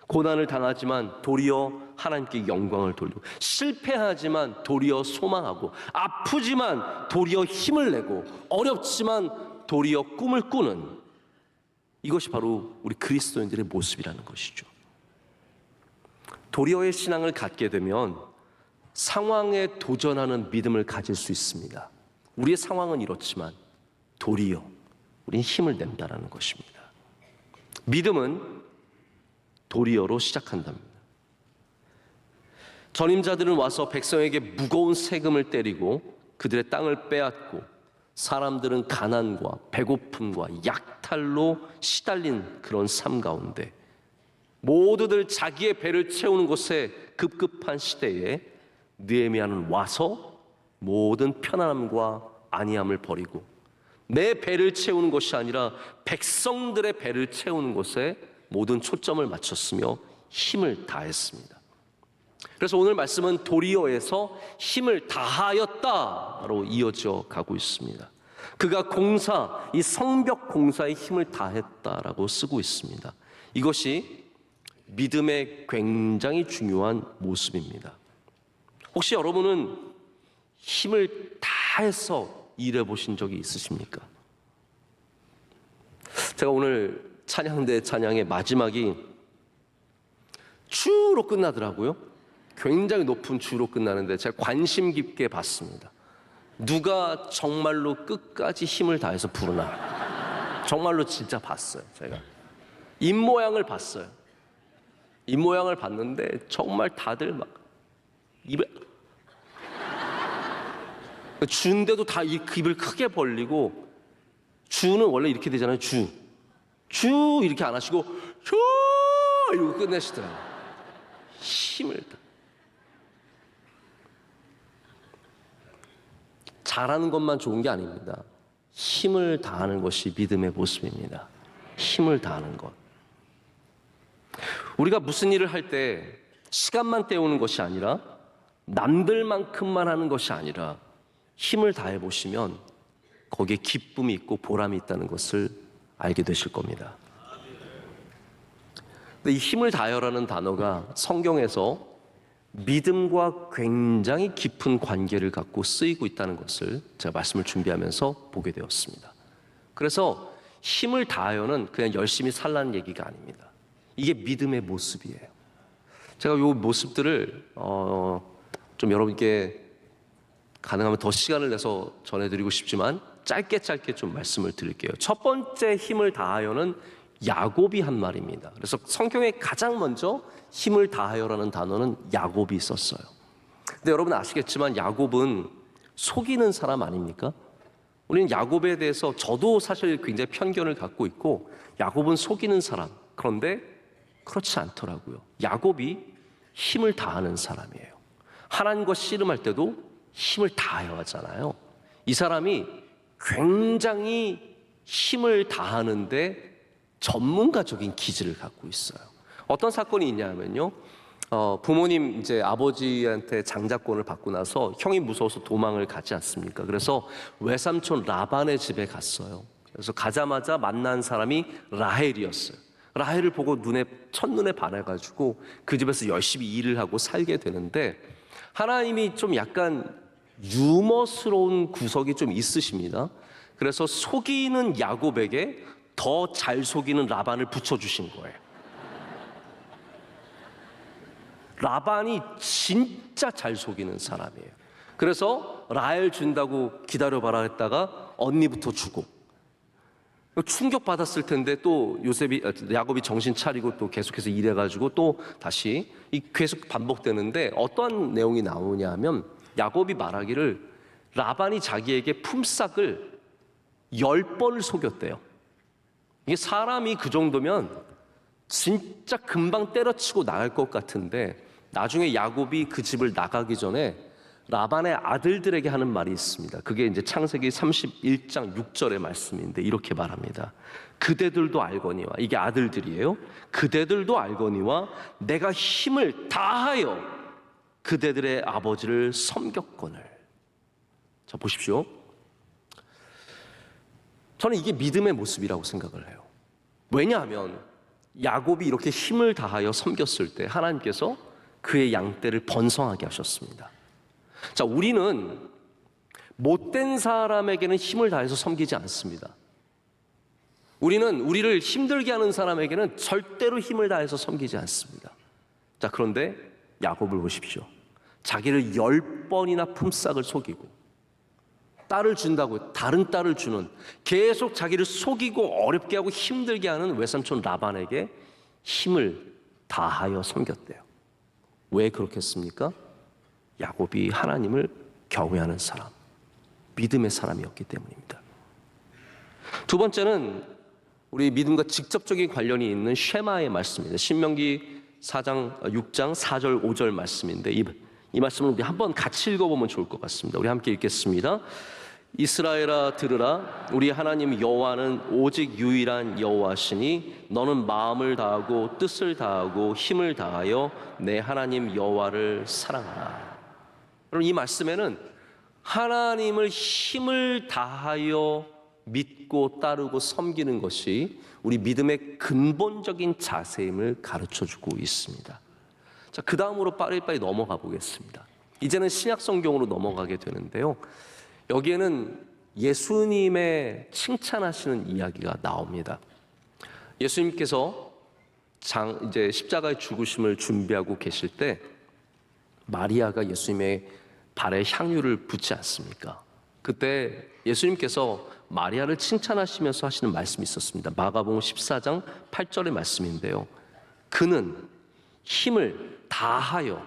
고난을 당하지만 도리어 하나님께 영광을 돌리고, 실패하지만 도리어 소망하고, 아프지만 도리어 힘을 내고, 어렵지만 도리어 꿈을 꾸는, 이것이 바로 우리 그리스도인들의 모습이라는 것이죠. 도리어의 신앙을 갖게 되면 상황에 도전하는 믿음을 가질 수 있습니다. 우리의 상황은 이렇지만 도리어 우리는 힘을 낸다는 것입니다. 믿음은 도리어로 시작한답니다. 전임자들은 와서 백성에게 무거운 세금을 때리고 그들의 땅을 빼앗고, 사람들은 가난과 배고픔과 약탈로 시달린 그런 삶 가운데 모두들 자기의 배를 채우는 곳에 급급한 시대에 느헤미야는 와서 모든 편안함과 안이함을 버리고 내 배를 채우는 것이 아니라 백성들의 배를 채우는 것에 모든 초점을 맞췄으며 힘을 다했습니다. 그래서 오늘 말씀은 도리어에서 힘을 다하였다로 이어져 가고 있습니다. 그가 이 성벽 공사에 힘을 다했다라고 쓰고 있습니다. 이것이 믿음의 굉장히 중요한 모습입니다. 혹시 여러분은 힘을 다해서 일해 보신 적이 있으십니까? 제가 오늘 찬양대 찬양의 마지막이 주로 끝나더라고요. 굉장히 높은 주로 끝나는데 제가 관심 깊게 봤습니다. 누가 정말로 끝까지 힘을 다해서 부르나? 정말로 진짜 봤어요. 제가 입모양을 봤어요. 입모양을 봤는데 정말 다들 막 입에 주인데도 다 입을 크게 벌리고, 주는 원래 이렇게 되잖아요. 주 이렇게 안 하시고 주 이러고 끝내시더라고요. 힘을 다. 잘하는 것만 좋은 게 아닙니다. 힘을 다하는 것이 믿음의 모습입니다. 힘을 다하는 것. 우리가 무슨 일을 할 때 시간만 때우는 것이 아니라, 남들만큼만 하는 것이 아니라 힘을 다해 보시면 거기에 기쁨이 있고 보람이 있다는 것을 알게 되실 겁니다. 근데 이 힘을 다하여라는 단어가 성경에서 믿음과 굉장히 깊은 관계를 갖고 쓰이고 있다는 것을 제가 말씀을 준비하면서 보게 되었습니다. 그래서 힘을 다하여는 그냥 열심히 살라는 얘기가 아닙니다. 이게 믿음의 모습이에요. 제가 이 모습들을 좀 여러분께 가능하면 더 시간을 내서 전해드리고 싶지만 짧게 좀 말씀을 드릴게요. 첫 번째 힘을 다하여는 야곱이 한 말입니다. 그래서 성경에 가장 먼저 힘을 다하여라는 단어는 야곱이 썼어요. 근데 여러분 아시겠지만 야곱은 속이는 사람 아닙니까? 우리는 야곱에 대해서 저도 사실 굉장히 편견을 갖고 있고, 야곱은 속이는 사람. 그런데 그렇지 않더라고요. 야곱이 힘을 다하는 사람이에요. 하나님과 씨름할 때도 힘을 다하여 하잖아요. 이 사람이 굉장히 힘을 다하는데 전문가적인 기질을 갖고 있어요. 어떤 사건이 있냐면요. 부모님 이제 아버지한테 장자권을 받고 나서 형이 무서워서 도망을 가지 않습니까? 그래서 외삼촌 라반의 집에 갔어요. 그래서 가자마자 만난 사람이 라헬이었어요. 라헬을 보고 첫눈에 반해가지고 그 집에서 열심히 일을 하고 살게 되는데, 하나님이 좀 약간 유머스러운 구석이 좀 있으십니다. 그래서 속이는 야곱에게 더 잘 속이는 라반을 붙여주신 거예요. 라반이 진짜 잘 속이는 사람이에요. 그래서 라헬 준다고 기다려봐라 했다가 언니부터 주고, 충격받았을 텐데 또 야곱이 정신 차리고 또 계속해서 일해가지고 또 다시 계속 반복되는데, 어떠한 내용이 나오냐 하면 야곱이 말하기를 라반이 자기에게 품삯을 10번을 속였대요. 이게 사람이 그 정도면 진짜 금방 때려치고 나갈 것 같은데, 나중에 야곱이 그 집을 나가기 전에 라반의 아들들에게 하는 말이 있습니다. 그게 이제 창세기 31장 6절의 말씀인데 이렇게 말합니다. 그대들도 알거니와, 이게 아들들이에요. 그대들도 알거니와 내가 힘을 다하여 그대들의 아버지를 섬겼거늘. 자, 보십시오. 저는 이게 믿음의 모습이라고 생각을 해요. 왜냐하면 야곱이 이렇게 힘을 다하여 섬겼을 때 하나님께서 그의 양떼를 번성하게 하셨습니다. 자, 우리는 못된 사람에게는 힘을 다해서 섬기지 않습니다. 우리는 우리를 힘들게 하는 사람에게는 절대로 힘을 다해서 섬기지 않습니다. 자, 그런데 야곱을 보십시오. 자기를 10번이나 품삯을 속이고, 딸을 준다고 다른 딸을 주는, 계속 자기를 속이고 어렵게 하고 힘들게 하는 외삼촌 라반에게 힘을 다하여 섬겼대요. 왜 그렇겠습니까? 야곱이 하나님을 경외하는 사람, 믿음의 사람이었기 때문입니다. 두 번째는 우리 믿음과 직접적인 관련이 있는 쉐마의 말씀입니다. 신명기 6장 4절 5절 말씀인데 이 말씀을 우리 한번 같이 읽어보면 좋을 것 같습니다. 우리 함께 읽겠습니다. 이스라엘아 들으라, 우리 하나님 여호와는 오직 유일한 여호와시니 너는 마음을 다하고 뜻을 다하고 힘을 다하여 내 하나님 여호와를 사랑하라. 여러분, 이 말씀에는 하나님을 힘을 다하여 믿고 따르고 섬기는 것이 우리 믿음의 근본적인 자세임을 가르쳐주고 있습니다. 자, 그 다음으로 빨리빨리 넘어가 보겠습니다. 이제는 신약 성경으로 넘어가게 되는데요. 여기에는 예수님의 칭찬하시는 이야기가 나옵니다. 예수님께서 이제 십자가의 죽으심을 준비하고 계실 때 마리아가 예수님의 발에 향유를 붓지 않습니까? 그때 예수님께서 마리아를 칭찬하시면서 하시는 말씀이 있었습니다. 마가복음 14장 8절의 말씀인데요. 그는 힘을 다하여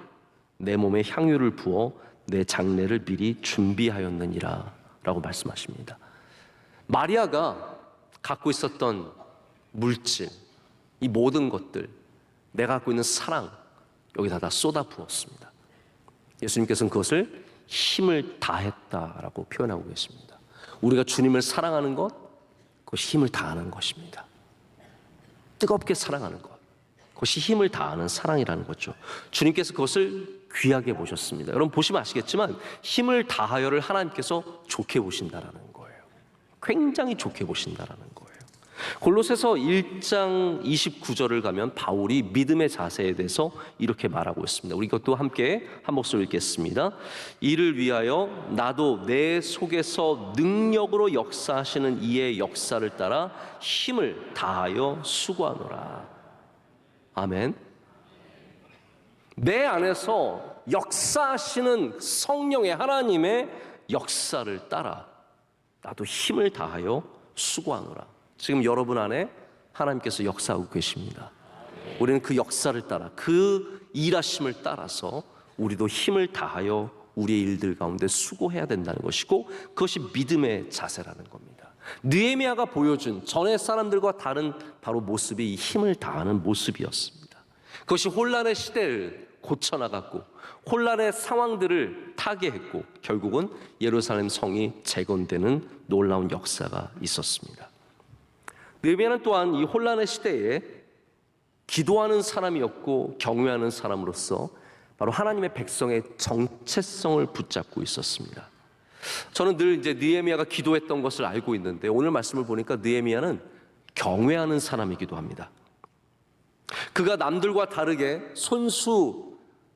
내 몸에 향유를 부어 내 장례를 미리 준비하였느니라 라고 말씀하십니다. 마리아가 갖고 있었던 물질, 이 모든 것들, 내가 갖고 있는 사랑, 여기다 다 쏟아 부었습니다. 예수님께서는 그것을 힘을 다했다라고 표현하고 계십니다. 우리가 주님을 사랑하는 것, 그것이 힘을 다하는 것입니다. 뜨겁게 사랑하는 것, 그것이 힘을 다하는 사랑이라는 거죠. 주님께서 그것을 귀하게 보셨습니다. 여러분 보시면 아시겠지만 힘을 다하여를 하나님께서 좋게 보신다라는 거예요. 굉장히 좋게 보신다라는 거예요. 골로새서 1장 29절을 가면 바울이 믿음의 자세에 대해서 이렇게 말하고 있습니다. 우리 이것도 함께 한 목소리 읽겠습니다. 이를 위하여 나도 내 속에서 능력으로 역사하시는 이의 역사를 따라 힘을 다하여 수고하노라. 아멘. 내 안에서 역사하시는 성령의 하나님의 역사를 따라 나도 힘을 다하여 수고하노라. 지금 여러분 안에 하나님께서 역사하고 계십니다. 우리는 그 역사를 따라, 그 일하심을 따라서 우리도 힘을 다하여 우리의 일들 가운데 수고해야 된다는 것이고, 그것이 믿음의 자세라는 겁니다. 느헤미야가 보여준 전의 사람들과 다른 바로 모습이 이 힘을 다하는 모습이었습니다. 그것이 혼란의 시대를 고쳐나갔고 혼란의 상황들을 타개했고 결국은 예루살렘 성이 재건되는 놀라운 역사가 있었습니다. 느헤미야는 또한 이 혼란의 시대에 기도하는 사람이었고 경외하는 사람으로서 바로 하나님의 백성의 정체성을 붙잡고 있었습니다. 저는 늘 이제 느헤미야가 기도했던 것을 알고 있는데 오늘 말씀을 보니까 느헤미야는 경외하는 사람이기도 합니다. 그가 남들과 다르게 손수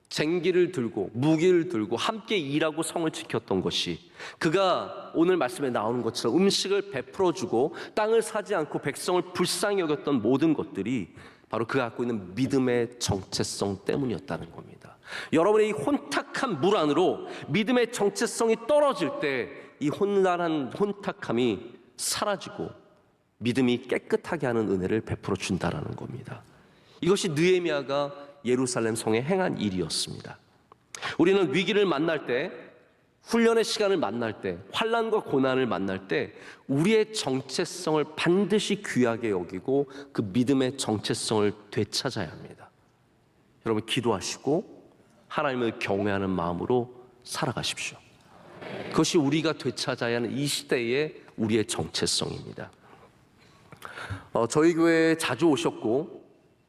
쟁기를 들고 무기를 들고 함께 일하고 성을 지켰던 것이, 그가 오늘 말씀에 나오는 것처럼 음식을 베풀어주고 땅을 사지 않고 백성을 불쌍히 여겼던 모든 것들이 바로 그가 갖고 있는 믿음의 정체성 때문이었다는 겁니다. 여러분의 이 혼탁한 물 안으로 믿음의 정체성이 떨어질 때 이 혼란한 혼탁함이 사라지고 믿음이 깨끗하게 하는 은혜를 베풀어 준다라는 겁니다. 이것이 느헤미야가 예루살렘 성에 행한 일이었습니다. 우리는 위기를 만날 때 훈련의 시간을 만날 때, 환난과 고난을 만날 때 우리의 정체성을 반드시 귀하게 여기고 그 믿음의 정체성을 되찾아야 합니다. 여러분, 기도하시고 하나님을 경외하는 마음으로 살아가십시오. 그것이 우리가 되찾아야 하는 이 시대의 우리의 정체성입니다. 저희 교회에 자주 오셨고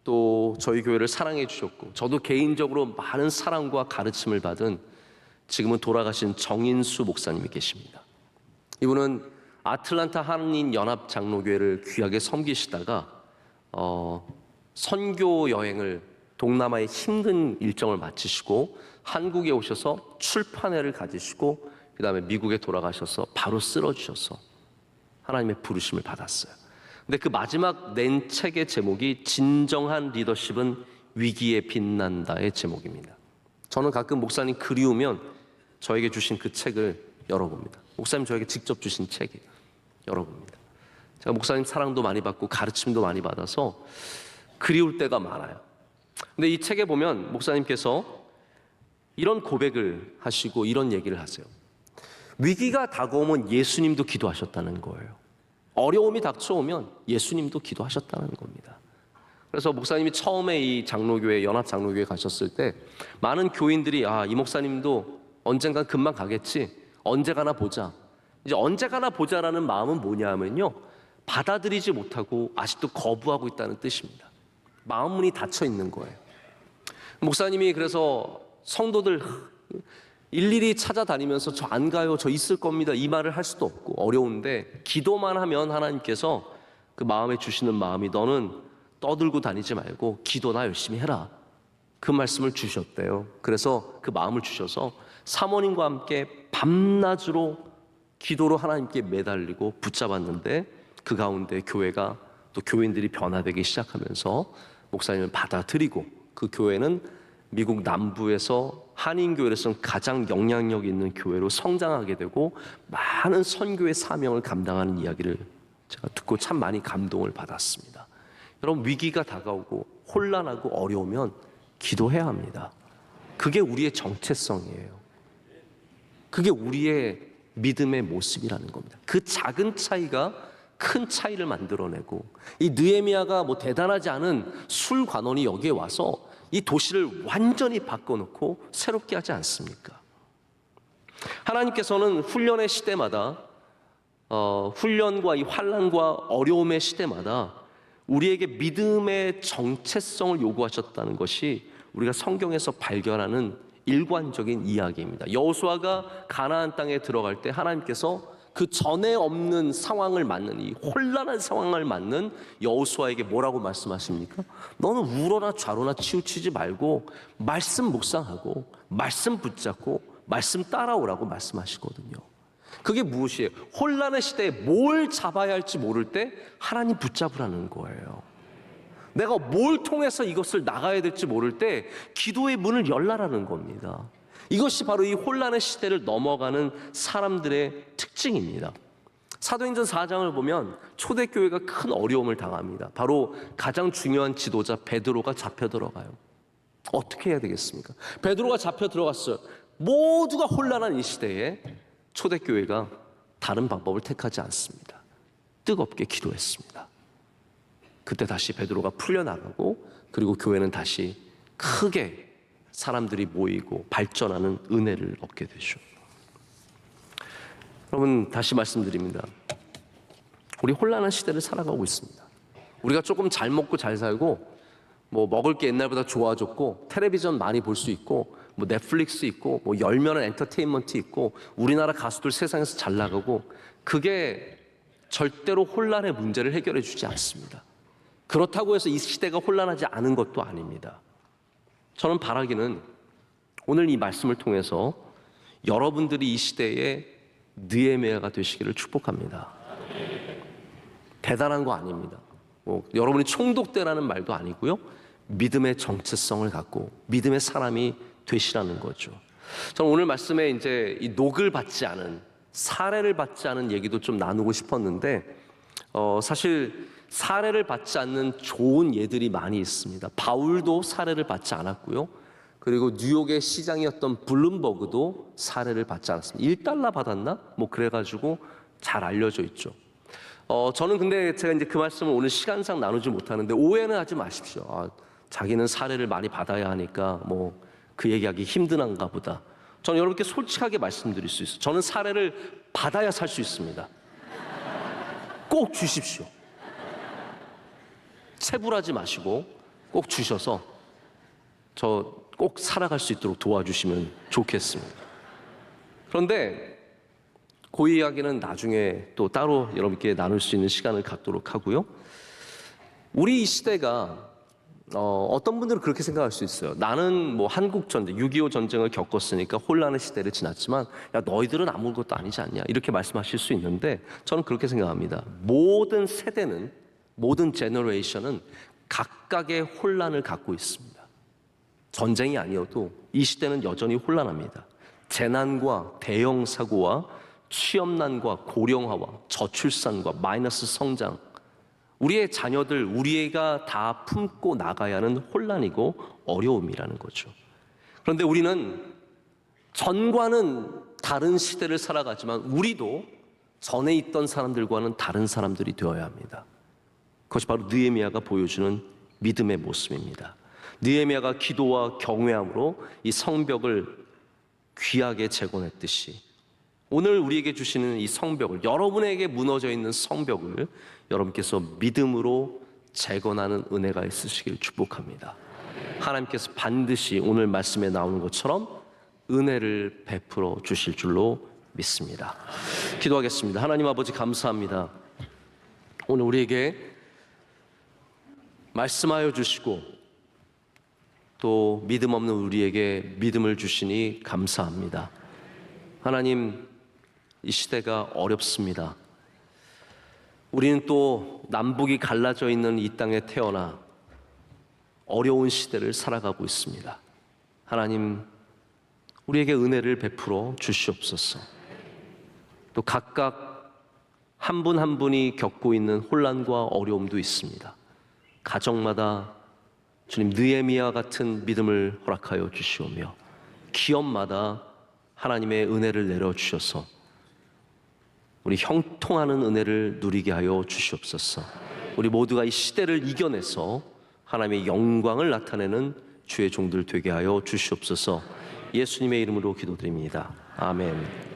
또 저희 교회를 사랑해 주셨고 저도 개인적으로 많은 사랑과 가르침을 받은 지금은 돌아가신 정인수 목사님이 계십니다. 이분은 아틀란타 한인 연합 장로교회를 귀하게 섬기시다가 선교 여행을 동남아의 힘든 일정을 마치시고 한국에 오셔서 출판회를 가지시고 그 다음에 미국에 돌아가셔서 바로 쓰러지셔서 하나님의 부르심을 받았어요. 근데 그 마지막 낸 책의 제목이 진정한 리더십은 위기에 빛난다의 제목입니다. 저는 가끔 목사님 그리우면 저에게 주신 그 책을 열어봅니다. 목사님 저에게 직접 주신 책이에요. 열어봅니다. 제가 목사님 사랑도 많이 받고 가르침도 많이 받아서 그리울 때가 많아요. 근데 이 책에 보면 목사님께서 이런 고백을 하시고 이런 얘기를 하세요. 위기가 다가오면 예수님도 기도하셨다는 거예요. 어려움이 닥쳐오면 예수님도 기도하셨다는 겁니다. 그래서 목사님이 처음에 이 장로교회, 연합 장로교회 가셨을 때 많은 교인들이 이 목사님도 언젠간 금방 가겠지, 언제 가나 보자. 이제 언제 가나 보자라는 마음은 뭐냐면요, 받아들이지 못하고 아직도 거부하고 있다는 뜻입니다. 마음문이 닫혀 있는 거예요. 목사님이 그래서 성도들 일일이 찾아다니면서 저 안 가요, 저 있을 겁니다 이 말을 할 수도 없고 어려운데 기도만 하면 하나님께서 그 마음에 주시는 마음이 너는 떠들고 다니지 말고 기도나 열심히 해라, 그 말씀을 주셨대요. 그래서 그 마음을 주셔서 사모님과 함께 밤낮으로 기도로 하나님께 매달리고 붙잡았는데 그 가운데 교회가 또 교인들이 변화되기 시작하면서 목사님을 받아들이고 그 교회는 미국 남부에서 한인교회로서는 가장 영향력 있는 교회로 성장하게 되고 많은 선교의 사명을 감당하는 이야기를 제가 듣고 참 많이 감동을 받았습니다. 여러분, 위기가 다가오고 혼란하고 어려우면 기도해야 합니다. 그게 우리의 정체성이에요. 그게 우리의 믿음의 모습이라는 겁니다. 그 작은 차이가 큰 차이를 만들어내고 이 느헤미야가 뭐 대단하지 않은 술관원이 여기에 와서 이 도시를 완전히 바꿔놓고 새롭게 하지 않습니까? 하나님께서는 훈련의 시대마다 훈련과 이 환난과 어려움의 시대마다 우리에게 믿음의 정체성을 요구하셨다는 것이 우리가 성경에서 발견하는 일관적인 이야기입니다. 여호수아가 가나안 땅에 들어갈 때 하나님께서 그 전에 없는 상황을 맞는 이 혼란한 상황을 맞는 여호수아에게 뭐라고 말씀하십니까? 너는 우러나 좌로나 치우치지 말고 말씀 묵상하고 말씀 붙잡고 말씀 따라오라고 말씀하시거든요. 그게 무엇이에요? 혼란의 시대에 뭘 잡아야 할지 모를 때 하나님 붙잡으라는 거예요. 내가 뭘 통해서 이것을 나가야 될지 모를 때 기도의 문을 열라라는 겁니다. 이것이 바로 이 혼란의 시대를 넘어가는 사람들의 특징입니다. 사도행전 4장을 보면 초대교회가 큰 어려움을 당합니다. 바로 가장 중요한 지도자 베드로가 잡혀 들어가요. 어떻게 해야 되겠습니까? 베드로가 잡혀 들어갔어요. 모두가 혼란한 이 시대에 초대교회가 다른 방법을 택하지 않습니다. 뜨겁게 기도했습니다. 그때 다시 베드로가 풀려나가고 그리고 교회는 다시 크게 사람들이 모이고 발전하는 은혜를 얻게 되죠. 여러분, 다시 말씀드립니다. 우리 혼란한 시대를 살아가고 있습니다. 우리가 조금 잘 먹고 잘 살고 뭐 먹을 게 옛날보다 좋아졌고 텔레비전 많이 볼 수 있고 뭐 넷플릭스 있고 뭐 열면은 엔터테인먼트 있고 우리나라 가수들 세상에서 잘 나가고 그게 절대로 혼란의 문제를 해결해 주지 않습니다. 그렇다고 해서 이 시대가 혼란하지 않은 것도 아닙니다. 저는 바라기는 오늘 이 말씀을 통해서 여러분들이 이 시대에 느헤미야가 되시기를 축복합니다. 대단한 거 아닙니다. 여러분이 총독되라는 말도 아니고요. 믿음의 정체성을 갖고 믿음의 사람이 되시라는 거죠. 저는 오늘 말씀에 이제 이 녹을 받지 않은, 사례를 받지 않은 얘기도 좀 나누고 싶었는데 사실 사례를 받지 않는 좋은 예들이 많이 있습니다. 바울도 사례를 받지 않았고요. 그리고 뉴욕의 시장이었던 블룸버그도 사례를 받지 않았습니다. 1달러 받았나? 뭐 그래가지고 잘 알려져 있죠. 저는 근데 제가 이제 그 말씀을 오늘 시간상 나누지 못하는데 오해는 하지 마십시오. 자기는 사례를 많이 받아야 하니까 뭐 그 얘기하기 힘드는가 보다. 저는 여러분께 솔직하게 말씀드릴 수 있어요. 저는 사례를 받아야 살 수 있습니다. 꼭 주십시오. 체불하지 마시고 꼭 주셔서 저 꼭 살아갈 수 있도록 도와주시면 좋겠습니다. 그런데 그 이야기는 나중에 또 따로 여러분께 나눌 수 있는 시간을 갖도록 하고요. 우리 이 시대가 어떤 분들은 그렇게 생각할 수 있어요. 나는 뭐 한국 전쟁, 6.25 전쟁을 겪었으니까 혼란의 시대를 지났지만 야 너희들은 아무것도 아니지 않냐 이렇게 말씀하실 수 있는데 저는 그렇게 생각합니다. 모든 세대는, 모든 제너레이션은 각각의 혼란을 갖고 있습니다. 전쟁이 아니어도 이 시대는 여전히 혼란합니다. 재난과 대형 사고와 취업난과 고령화와 저출산과 마이너스 성장, 우리의 자녀들, 우리가 다 품고 나가야 하는 혼란이고 어려움이라는 거죠. 그런데 우리는 전과는 다른 시대를 살아가지만 우리도 전에 있던 사람들과는 다른 사람들이 되어야 합니다. 그것이 바로 느헤미야가 보여주는 믿음의 모습입니다. 느헤미야가 기도와 경외함으로 이 성벽을 귀하게 재건했듯이 오늘 우리에게 주시는 이 성벽을, 여러분에게 무너져 있는 성벽을 여러분께서 믿음으로 재건하는 은혜가 있으시길 축복합니다. 하나님께서 반드시 오늘 말씀에 나오는 것처럼 은혜를 베풀어 주실 줄로 믿습니다. 기도하겠습니다. 하나님 아버지 감사합니다. 오늘 우리에게 말씀하여 주시고 또 믿음 없는 우리에게 믿음을 주시니 감사합니다. 하나님, 이 시대가 어렵습니다. 우리는 또 남북이 갈라져 있는 이 땅에 태어나 어려운 시대를 살아가고 있습니다. 하나님, 우리에게 은혜를 베풀어 주시옵소서. 또 각각 한 분 한 분이 겪고 있는 혼란과 어려움도 있습니다. 가정마다 주님 느헤미야 같은 믿음을 허락하여 주시오며 기업마다 하나님의 은혜를 내려주셔서 우리 형통하는 은혜를 누리게 하여 주시옵소서. 우리 모두가 이 시대를 이겨내서 하나님의 영광을 나타내는 주의 종들 되게 하여 주시옵소서. 예수님의 이름으로 기도드립니다. 아멘.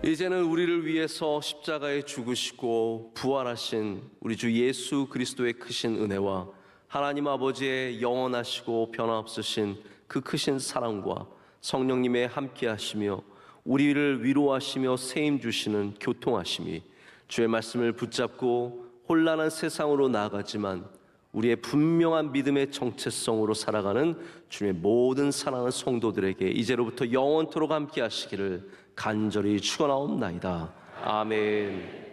이제는 우리를 위해서 십자가에 죽으시고 부활하신 우리 주 예수 그리스도의 크신 은혜와 하나님 아버지의 영원하시고 변화없으신 그 크신 사랑과 성령님의 함께하시며 우리를 위로하시며 세임 주시는 교통하심이 주의 말씀을 붙잡고 혼란한 세상으로 나아가지만 우리의 분명한 믿음의 정체성으로 살아가는 주님의 모든 사랑하는 성도들에게 이제로부터 영원토록 함께하시기를 간절히 축원하옵나이다. 아멘.